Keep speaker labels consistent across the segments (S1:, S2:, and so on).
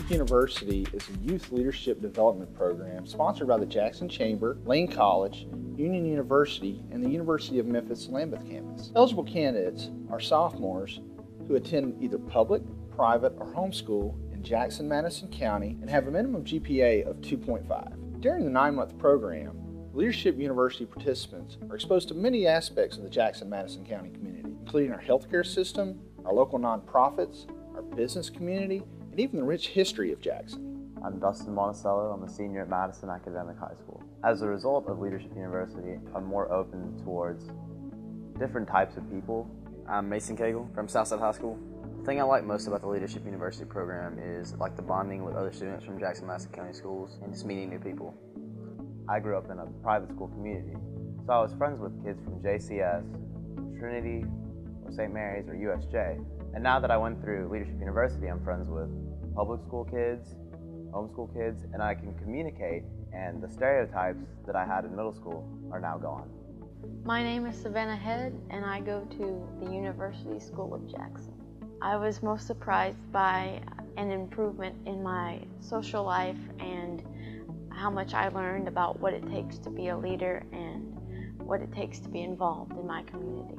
S1: Leadership University is a youth leadership development program sponsored by the Jackson Chamber, Lane College, Union University, and the University of Memphis Lambeth campus. Eligible candidates are sophomores who attend either public, private, or homeschool in Jackson, Madison County and have a minimum GPA of 2.5. During the 9-month program, Leadership University participants are exposed to many aspects of the Jackson-Madison County community, including our healthcare system, our local nonprofits, our business community, and even the rich history of Jackson.
S2: I'm Dustin Monticello. I'm a senior at Madison Academic High School. As a result of Leadership University, I'm more open towards different types of people.
S3: I'm Mason Cagle from Southside High School. The thing I like most about the Leadership University program is like the bonding with other students from Jackson-Madison County schools and just meeting new people.
S2: I grew up in a private school community, so I was friends with kids from JCS, Trinity, or St. Mary's, or USJ. And now that I went through Leadership University, I'm friends with public school kids, homeschool kids, and I can communicate, and the stereotypes that I had in middle school are now gone.
S4: My name is Savannah Head, and I go to the University School of Jackson. I was most surprised by an improvement in my social life and how much I learned about what it takes to be a leader and what it takes to be involved in my community.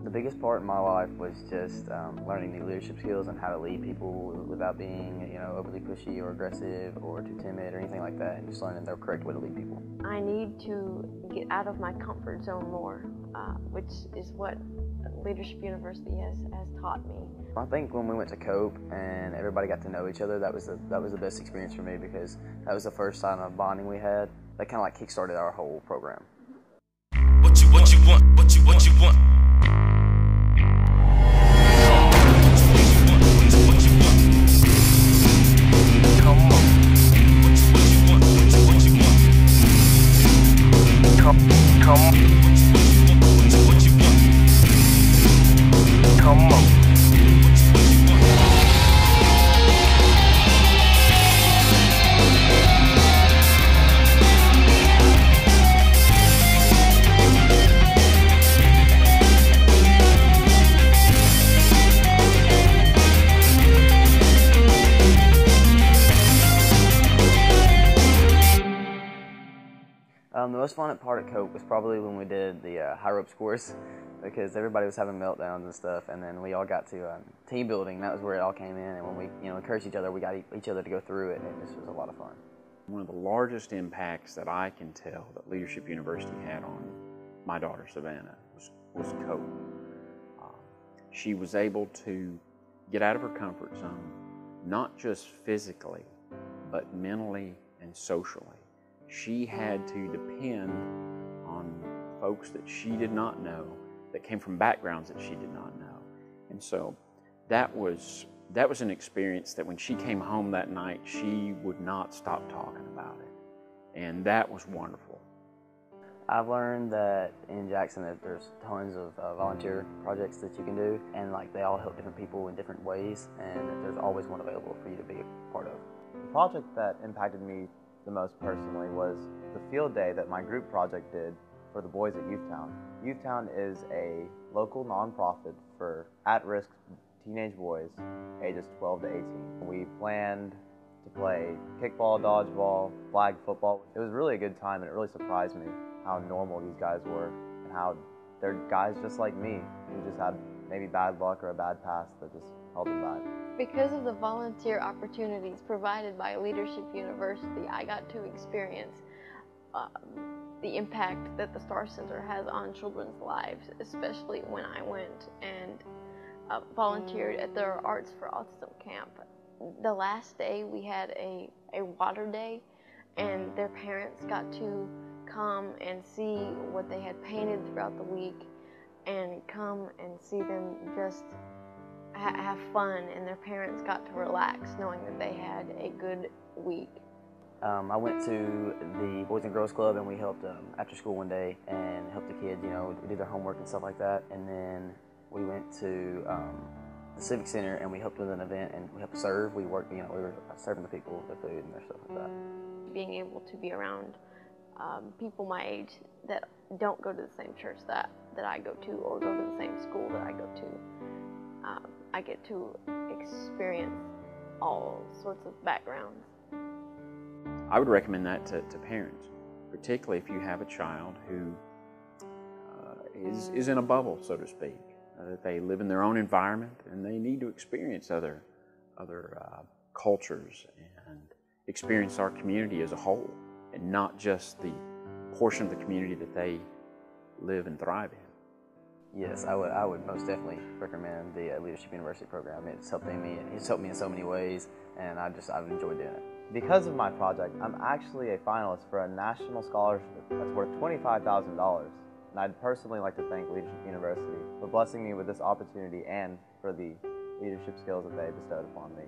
S3: The biggest part in my life was just learning new leadership skills and how to lead people without being, overly pushy or aggressive or too timid or anything like that, and just learning the correct way to lead people.
S4: I need to get out of my comfort zone more, which is what Leadership University has taught me.
S3: I think when we went to Cope and everybody got to know each other, that was the best experience for me, because that was the first time of bonding we had. That kind of like kick-started our whole program.
S5: What you want?
S3: The most fun part at Cope was probably when we did the high ropes course, because everybody was having meltdowns and stuff, and then we all got to team building. That was where it all came in, and when we encouraged each other, we got each other to go through it, and it just was a lot of fun.
S6: One of the largest impacts that I can tell that Leadership University had on my daughter Savannah was Cope. She was able to get out of her comfort zone, not just physically, but mentally and socially. She had to depend on folks that she did not know, that came from backgrounds that she did not know. And so that was an experience that when she came home that night, she would not stop talking about it. And that was wonderful.
S3: I've learned that in Jackson that there's tons of volunteer projects that you can do, and like they all help different people in different ways, and that there's always one available for you to be a part of.
S2: The project that impacted me the most personally was the field day that my group project did for the boys at Youthtown. Youthtown is a local nonprofit for at-risk teenage boys ages 12 to 18. We planned to play kickball, dodgeball, flag football. It was really a good time, and it really surprised me how normal these guys were and how they're guys just like me who just had maybe bad luck or a bad past that just held them back.
S4: Because of the volunteer opportunities provided by Leadership University, I got to experience the impact that the Star Center has on children's lives, especially when I went and volunteered at their Arts for Autism camp. The last day we had a water day, and their parents got to come and see what they had painted throughout the week and come and see them just have fun, and their parents got to relax knowing that they had a good week.
S3: I went to the Boys and Girls Club, and we helped after school one day and helped the kids, do their homework and stuff like that. And then we went to the Civic Center, and we helped with an event, and we helped serve. We worked, we were serving the people the food and their stuff like that.
S4: Being able to be around people my age that don't go to the same church that I go to, or go to the same school that I go to, I get to experience all sorts of backgrounds.
S6: I would recommend that to parents, particularly if you have a child who is in a bubble, so to speak. That they live in their own environment and they need to experience other cultures and experience our community as a whole, and not just the portion of the community that they live and thrive in.
S3: Yes, I would most definitely recommend the Leadership University program. It's helped me in so many ways, and I've enjoyed doing it.
S2: Because of my project, I'm actually a finalist for a national scholarship that's worth $25,000. And I'd personally like to thank Leadership University for blessing me with this opportunity and for the leadership skills that they bestowed upon me.